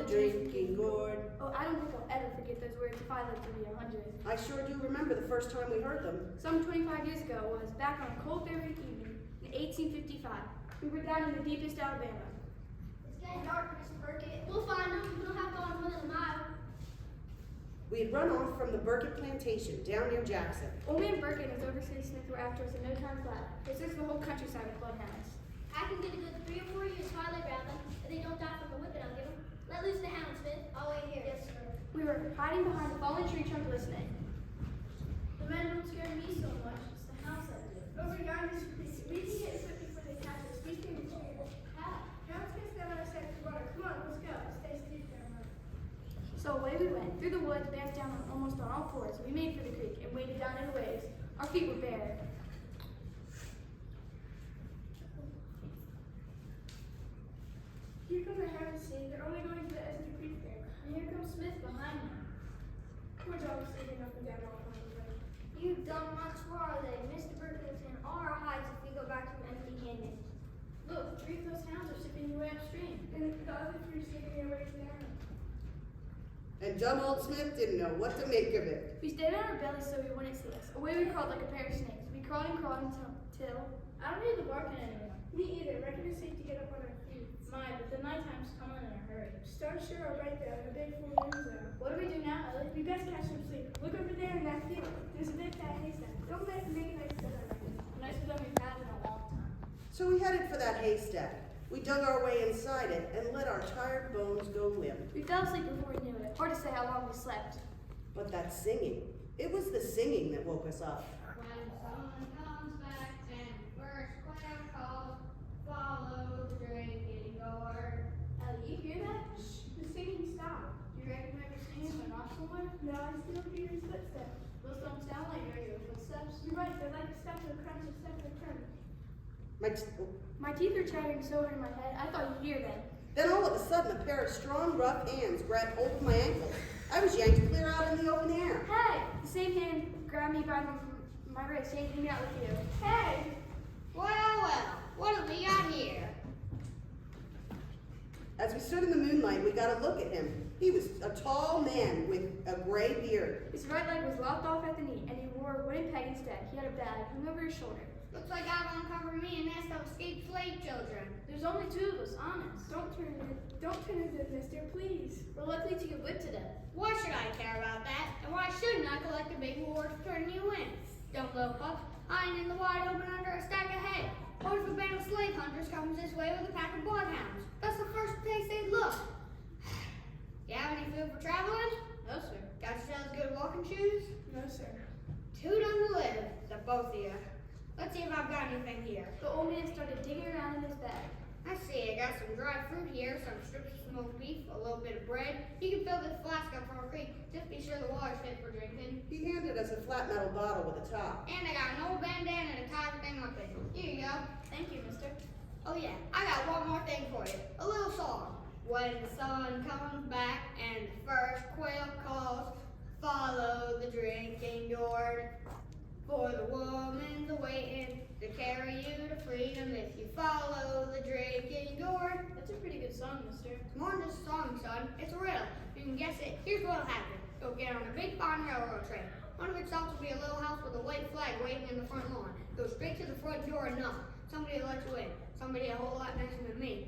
drinking gourd. Oh, I don't think I'll ever forget those words if I live to be 100. I sure do remember the first time we heard them. Some 25 years ago was back on a cold February evening in 1855. We were down in the deepest Alabama. It's getting dark, Mr. Burkett. We'll find them. We don't have to go on more than a mile. We had run off from the Burkett plantation down near Jackson. Old Man Burkett and his overseer Smith were after us in no time flat. They searched the whole countryside with bloodhounds. I can get a good 3 or 4 years while they grab them. If they don't die from the whipping I'll give them. Let loose the hounds, Smith. I'll wait here. Yes, sir. We were hiding behind a fallen tree trunk listening. The men don't scare me so much. It's the hounds that do. Over yonder, we can get equipped before they catch us. We can retrieve it. How? Hounds can stand on our side of the water. Come on, let's go. Stay still there, Mom. So away we went, through the woods, back down on almost on all fours. We made for the creek and waded down in the waves. Our feet were bare. Here come the hounds, see. They're only going to the edge of the creek there. And here comes Smith behind me. Poor dog's sleeping up and down all over the way. You dumb much. Where are they? Mr. Burkett and all our hides if we go back to them empty-handed. Look, 3 of those hounds are sipping away upstream. And the other 3 are slipping away down. And dumb old Smith didn't know what to make of it. We stayed on our bellies so he wouldn't see us. Away we crawled like a pair of snakes. We crawled until I don't hear the barking anymore. Me either. Reckon it's safe to get up on our feet. My, but the nighttime's coming in a hurry. Stars sure are right there. The big full moon's out. What do we do now, Ellie? We best catch some sleep. Look over there in that field. There's a big fat haystack. Don't make a nice dinner. Nicest one we've had in a long time. So we headed for that haystack. We dug our way inside it and let our tired bones go limp. we fell asleep before we knew it. Hard to say how long we slept. But that singing, it was the singing that woke us up. When someone comes back and first quail calls, follow the drinking gourd. Ellie, you hear that? Shh. The singing stopped. Do you recognize your singing but not somewhere? No, I still hear his footsteps. Those don't sound like regular footsteps. You're right. They're like steps of crunch of steps of crunch. My teeth are chattering so hard in my head, I thought you'd hear them. Then all of a sudden, a pair of strong, rough hands grabbed hold of my ankle. I was yanked clear out in the open air. Hey! The same hand grabbed me by my wrist, yanking me out with you. Hey! Well, what have we got here? As we stood in the moonlight, we got a look at him. He was a tall man with a gray beard. His right leg was lopped off at the knee, and he wore a wooden peg instead. He had a bag hung over his shoulder. Looks like I've uncovered me a nest of escaped slave children. There's only 2 of us, honest. Don't turn into this, mister, please. We're likely to get whipped to death. Why should I care about that? And why shouldn't I collect a big reward for turning you in? Don't look up. I ain't in the wide open under a stack of hay. What if a band of slave hunters comes this way with a pack of bloodhounds? That's the first place they'd look. You have any food for traveling? No, sir. Got yourselves good walking shoes? No, sir. Too done to live, the both of you. Let's see if I've got anything here. The old man started digging around in his bag. I see, I got some dried fruit here, some strips of smoked beef, a little bit of bread. You can fill this flask up from a creek. Just be sure the water's fit for drinking. He handed us a flat metal bottle with a top. And I got an old bandana to tie everything up in. Here you go. Thank you, mister. Oh yeah, I got one more thing for you. A little song. When the sun comes back and the first quail calls, follow the drinking gourd. For the woman's awaiting to carry you to freedom if you follow the drinking gourd. That's a pretty good song, mister. It's more than just a song, son. It's a riddle. You can guess it. Here's what'll happen. You'll get on a big fine railroad train. One of its stops will be a little house with a white flag waving in the front lawn. Go straight to the front door and knock. Somebody will let you in. Somebody a whole lot nicer than me.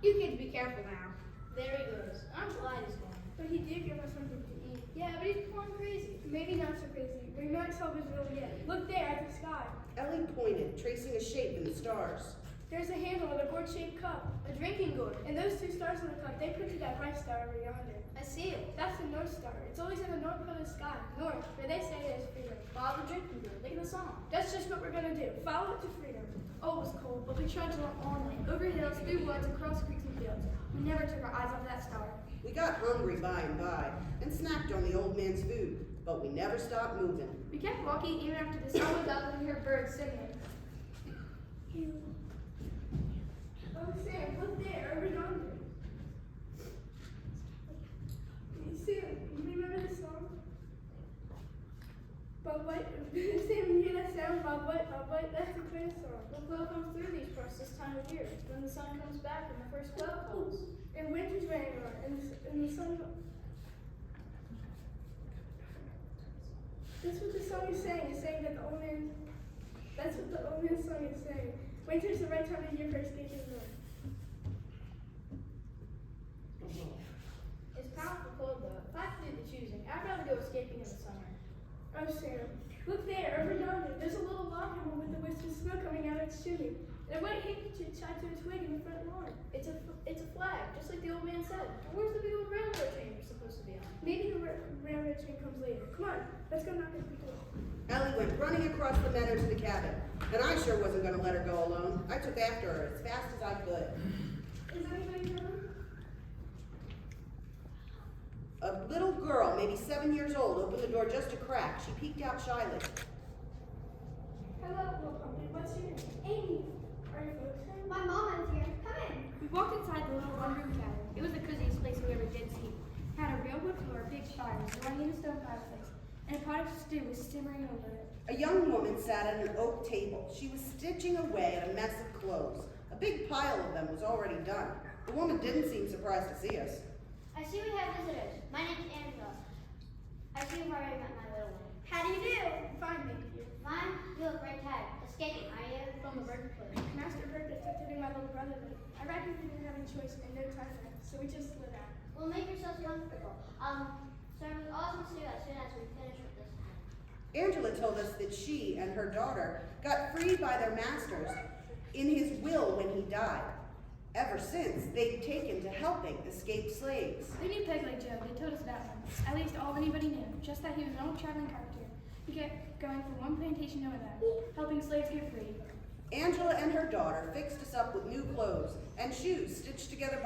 You kids be careful now. There he goes. I'm glad he's gone. But he did give us something to eat. Yeah, but he's going crazy. Maybe not so crazy. We might solve his riddle yet. Look there at the sky. Ellie pointed, tracing a shape in the stars. There's a handle with a gourd-shaped cup. A drinking gourd. And those 2 stars in the cup, they put to that bright star over yonder. I see it. That's the North Star. It's always in the north part of the sky. North, where they say there's freedom. Follow the drinking gourd. Look at the song. That's just what we're gonna do. Follow it to freedom. Oh, it was cold, but we trudged along all night. Over hills, through woods, across creeks and fields. We never took our eyes off that star. We got hungry by and by and snacked on the old man's food, but we never stopped moving. We kept walking even after the sun was up and we heard birds singing. Oh, Sam, look there, over yonder. Sam, you remember the song? Bob White, Sam, you hear that sound? Bob White, that's the clear song. The quail comes through these parts this time of year. When the sun comes back and the first quail calls. And winter's reigning on, and and the sun. That's what the song is saying. It's saying that the old man. That's what the old man's song is saying. Winter's the right time of year for escaping the north. It's powerful cold though. If I could do the choosing, I'd rather go escaping in the summer. Oh, Sam, look there, over yonder. There's a little log cabin with a wisp of smoke coming out of its chimney, and a white handkerchief tied to its wig in the front lawn. It's a flag, just like the old man said. Where's the big old railroad train we're supposed to be on? Maybe the railroad train comes later. Come on, let's go knock at the door. Ellie went running across the meadow to the cabin, and I sure wasn't going to let her go alone. I took after her as fast as I could. Is anybody home? A little girl, maybe 7 years old, opened the door just a crack. She peeked out shyly. Hello, little pumpkin. What's your name? Amy. Are you folks home? My mama is here. Come in. We walked inside the little one-room cabin. It was the coziest place we ever did see. It had a real wood floor, big fire, roaring in a stone fireplace, and a pot of stew was simmering over it. A young woman sat at an oak table. She was stitching away at a mess of clothes. A big pile of them was already done. The woman didn't seem surprised to see us. I see we have visitors. My name's Angela. I see you've already met my little one. How do you do? Fine, thank you. Mine, you look very tired. Escaping, are you? From the birthplace. Master heard that giving my little brother, but I reckon we didn't have any choice and no time left, so we just slid out. Well, make yourselves comfortable. Sir, we all must do as soon as we finish with this time. Angela told us that she and her daughter got freed by their masters in his will when he died. Ever since, they've taken to helping escaped slaves. We knew Peg Leg Joe. They told us about him. At least all anybody knew. Just that he was an old traveling carpenter. He kept going from one plantation to another, helping slaves get free. Angela and her daughter fixed us up with new clothes and shoes stitched together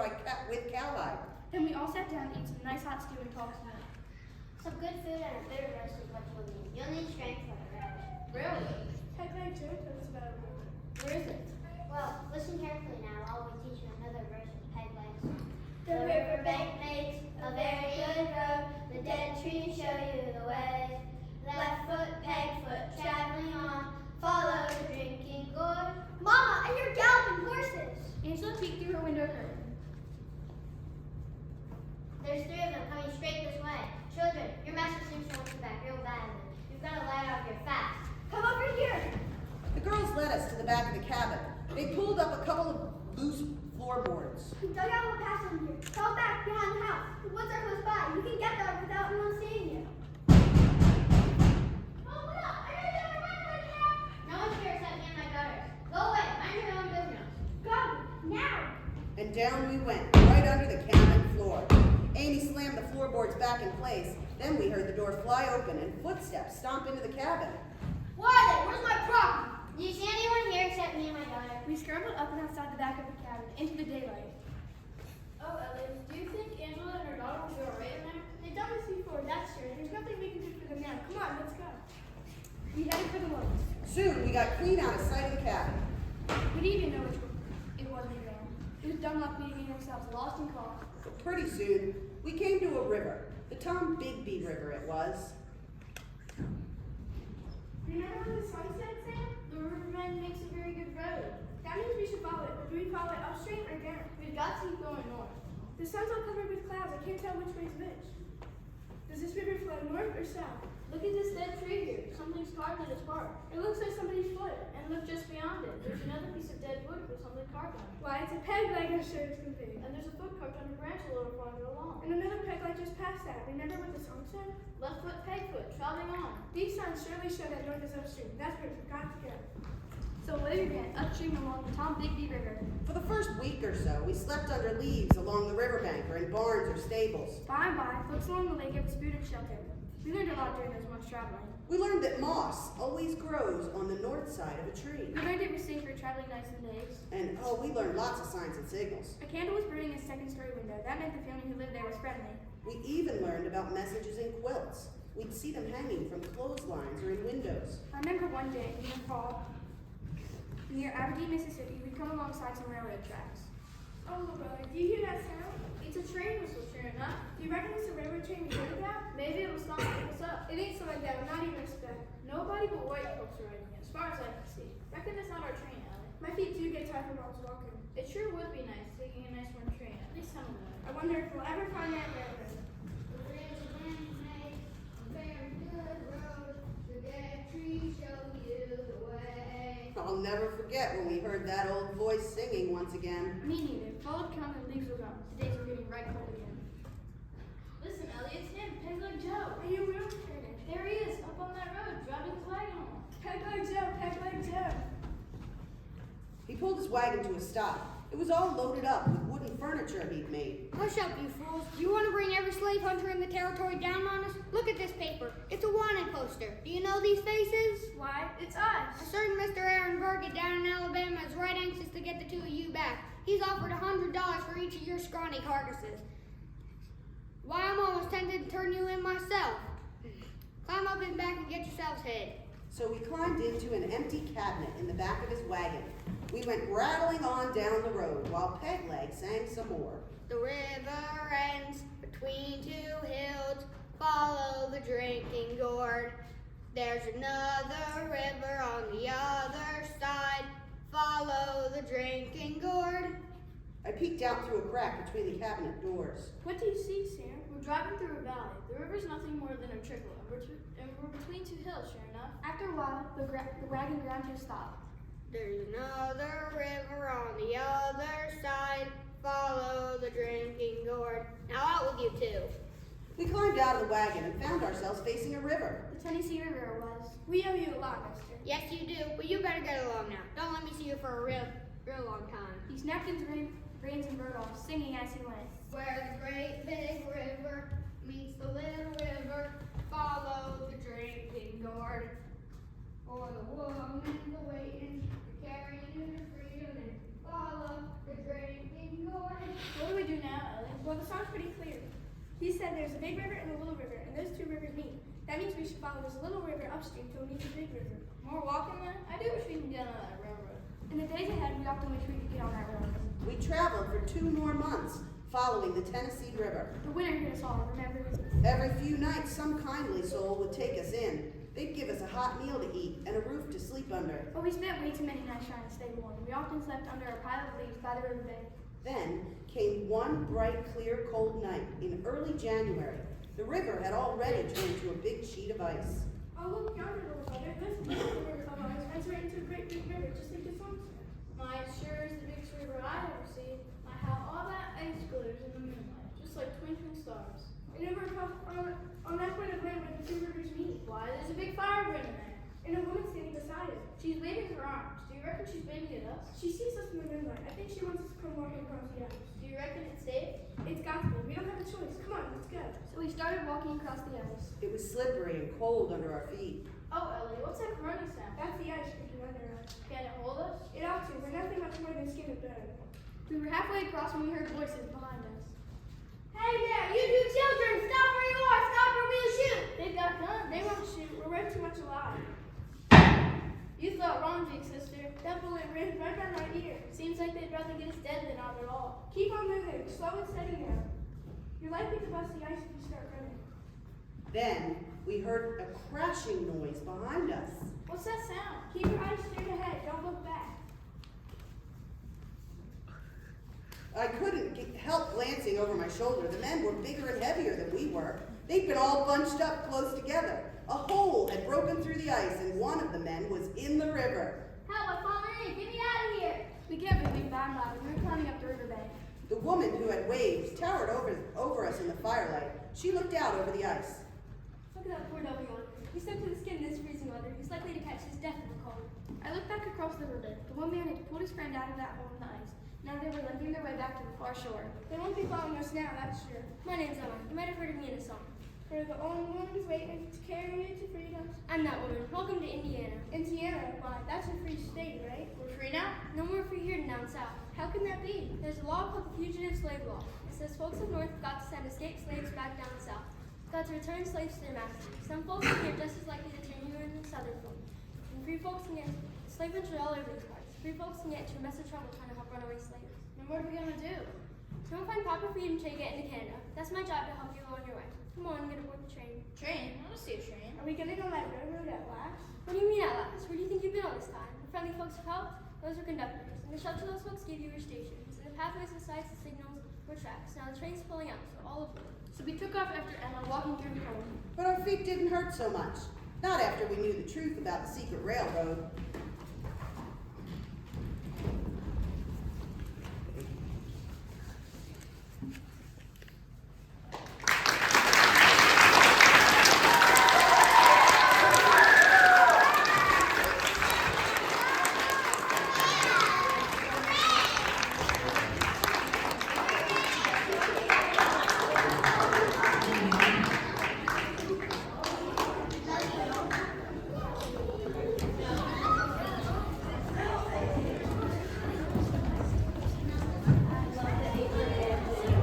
with cowhide. Then we all sat down to eat some nice hot stew and talk some more. Some good food and a bitter roast is what you'll need. You'll need strength for the railroad. Railroad? Peg Leg Joe told us about it. Where is it? Well, listen carefully now while we teach you another verse of Peg Leg's song. The riverbank makes a very good road. The dead trees show you the way. Left foot, peg foot, traveling on. Follow the drinking gourd. Mama, and your galloping horses. Angela peeked through her window curtain. There's 3 of them coming straight this way. Children, your master seems to want you back real badly. You've got to light out here fast. Come over here. The girls led us to the back of the cabin. They pulled up a couple of loose floorboards. We dug out a path from here. Fall back behind the house. The woods are close by. You can get there without anyone seeing you. Oh, what up? I heard you were running here. No one's here except me and my daughters. Go away. Mind your own business. Go, now. And down we went, right under the cabin floor. Amy slammed the floorboards back in place. Then we heard the door fly open and footsteps stomp into the cabin. Where are they? Where's my property? Do you see anyone here except me and my daughter? We scrambled up and outside the back of the cabin, into the daylight. Oh, Ellie, do you think Angela and her daughter will do alright in there? They've done this before, that's true. There's nothing we can do for them now. Come on, let's go. We headed for the woods. Soon we got clean out of sight of the cabin. We didn't even know which it was we were going. It was dumb luck we getting ourselves lost and caught. But pretty soon we came to a river. The Tom Bigby River it was. Remember when the sun set, Sam? The riverman makes a very good road. That means we should follow it, but do we follow it upstream or down? We've got to keep going north. The sun's all covered with clouds. I can't tell which way's which. Does this river flow north or south? Look at this dead tree here. Something's carved in its bark. It looks like somebody's foot. And look just beyond it. There's another piece of dead wood with something carved on it. Why, it's a peg leg as sure as can be. And there's a foot carved on a branch a little farther along. And another peg leg just past that. Remember what the song said? Left foot, peg foot, traveling on. These signs surely show that north is upstream. That's where we've got to go. So away we ran upstream along the Tom Bigby River. For the first week or so, we slept under leaves along the riverbank or in barns or stables. By and by, folks along the lake gave us food and shelter. We learned a lot during those months traveling. We learned that moss always grows on the north side of a tree. We learned it was safe for traveling nights and days. And we learned lots of signs and signals. A candle was burning in a second-story window. That meant the family who lived there was friendly. We even learned about messages in quilts. We'd see them hanging from clotheslines or in windows. I remember one day in the fall, near Aberdeen, Mississippi, we'd come alongside some railroad tracks. Oh, little brother, do you hear that sound? It's a train whistle, sure enough. Do you reckon it's a railroad train we heard about? Maybe it will stop and pick us up. It ain't slowing down, not even a speck. Nobody but white folks are riding it, as far as I can see. Reckon that's not our train, Ellie. My feet do get tired from all this walking. It sure would be nice taking a nice warm train, at least some of the way. I wonder if we'll ever find that railroad. The river makes a very good road. The dead trees show you the way. I'll never forget when we heard that old voice singing once again. Me neither. Followed count and leaves were gone. The days were getting right cold again. Listen, Elliot, it's him, Pegleg Joe. Are you real kidding? There he is, up on that road, driving his wagon home. Pegleg Joe, Pegleg Joe. He pulled his wagon to a stop. It was all loaded up with wooden furniture he'd made. Hush up, you fools. You want to bring every slave hunter in the territory down on us? Look at this paper. It's a wanted poster. Do you know these faces? Why, it's A us. certain Mr. Aaron Burgett down in Alabama is right anxious to get the two of you back. He's offered $100 for each of your scrawny carcasses. Why, I'm almost tempted to turn you in myself. Climb up his back and get yourselves hid. So we climbed into an empty cabinet in the back of his wagon. We went rattling on down the road while Pegleg sang some more. The river ends between two hills. Follow the drinking gourd. There's another river on the other side. Follow the drinking gourd. I peeked out through a crack between the cabinet doors. What do you see, Sam? We're driving through a valley. The river's nothing more than a trickle, and we're between two hills, sure enough. After a while, the wagon ground to a stop. There's another river on the other side. Follow the drinking gourd. Now out with you two. We climbed out of the wagon and found ourselves facing a river. The Tennessee River it was. We owe you a lot, mister. Yes, you do, but you better get along now. Don't let me see you for a real long time. He snapped his reins and rode off, singing as he went. Where the great big river meets the little river, follow the drinking gourd. For the woman's a waiting, to carry you to freedom, and follow the drinking gourd. What do we do now, Elliot? Well, the song's pretty clear. He said there's a big river and a little river, and those two rivers meet. That means we should follow this little river upstream till we meet the big river. More walking then? I do wish we could get on that railroad. In the days ahead, we often wish we could get on that road. We traveled for 2 more months, following the Tennessee River. The winter hit us all, remember? Every few nights, some kindly soul would take us in. They'd give us a hot meal to eat and a roof to sleep under. But we spent way too many nights trying to stay warm. We often slept under a pile of leaves by the riverbed. Then came one bright, clear, cold night in early January. The river had already turned to a big sheet of ice. Oh, look yonder, little brother. This little river of ours runs right into a great big river, just like the song said. My, it sure is the biggest river I've ever seen. How all that ice glitters in the moonlight, just like twinkling stars. And over on that point of land where the two rivers meet. Why, there's a big fire burning there. And a woman standing beside it. She's waving her arms. Do you reckon she's waving at us? She sees us in the moonlight. I think she wants us to come walking across the ice. Do you reckon it's safe? It's got to be. We don't have a choice. Come on, let's go. So we started walking across the ice. It was slippery and cold under our feet. Oh, Ellie, what's that crunching sound? That's the ice creaking under us. Can it hold us? It ought to. We're nothing much more than skin and bone. We were halfway across when we heard voices behind us. Hey there, you two children, stop where you are, stop or we'll shoot. They've got guns. They won't shoot. We're way too much alive. You thought wrong, big sister. That bullet ripped right by my ear. Seems like they'd rather get us dead than not at all. Keep on moving. Slow and steady now. You're likely to bust the ice if you start running. Then we heard a crashing noise behind us. What's that sound? Keep your eyes straight ahead. Don't look back. I couldn't help glancing over my shoulder. The men were bigger and heavier than we were. They'd been all bunched up close together. A hole had broken through the ice, and one of the men was in the river. Help, I've fallen in, get me out of here. We kept moving by and by. We were climbing up the riverbank. The woman who had waved towered over us in the firelight. She looked out over the ice. Look at that poor devil yonder. He's soaked to the skin in this freezing weather. He's likely to catch his death in the cold. I looked back across the river. The one man had pulled his friend out of that hole in the ice. Now they were limping their way back to the far shore. They won't be following us now, that's sure. My name's Emma. You might have heard of me in a song. We're the only ones waiting to carry you to freedom. I'm that woman. Welcome to Indiana. Indiana, why? That's a free state, right? We're free now? No more free here down south. How can that be? There's a law called the Fugitive Slave Law. It says folks up north have got to send escaped slaves back down south. Got to return slaves to their masters. Some folks are here just as likely to turn you in the southern folk. And free folks can get slave are all over these parts. Free folks can get into a mess of trouble trying to help runaway slaves. And what are we gonna do? So don't find proper freedom until you get into Canada. That's my job to help you on your way. Come on, get aboard the train. Train? I wanna see a train. Are we getting on that railroad at last? What do you mean at last? Where do you think you've been all this time? The friendly folks who helped? Those were conductors. And the shelter those folks gave you were stations. And the pathways and sights, the signals were tracks. Now the train's pulling out, so all aboard. So we took off after Emma, walking through the tunnel. But our feet didn't hurt so much. Not after we knew the truth about the secret railroad.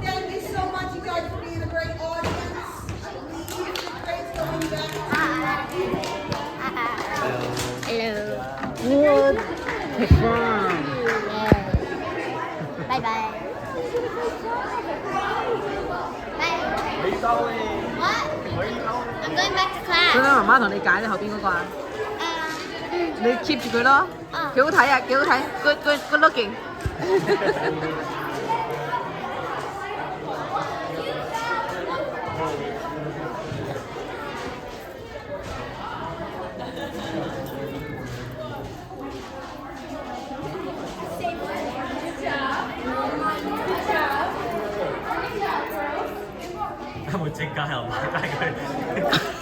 Thank you so much, you guys, for being a great audience. I believe the grade's going back. Hello. Good. Bye bye. Bye. Where you going? What? Where you going? I'm going back to class. 想唔想媽媽同你揀你後邊嗰個啊？你 keep 住佢咯，幾好睇啊，幾好睇，good looking。有冇即刻又買翻佢？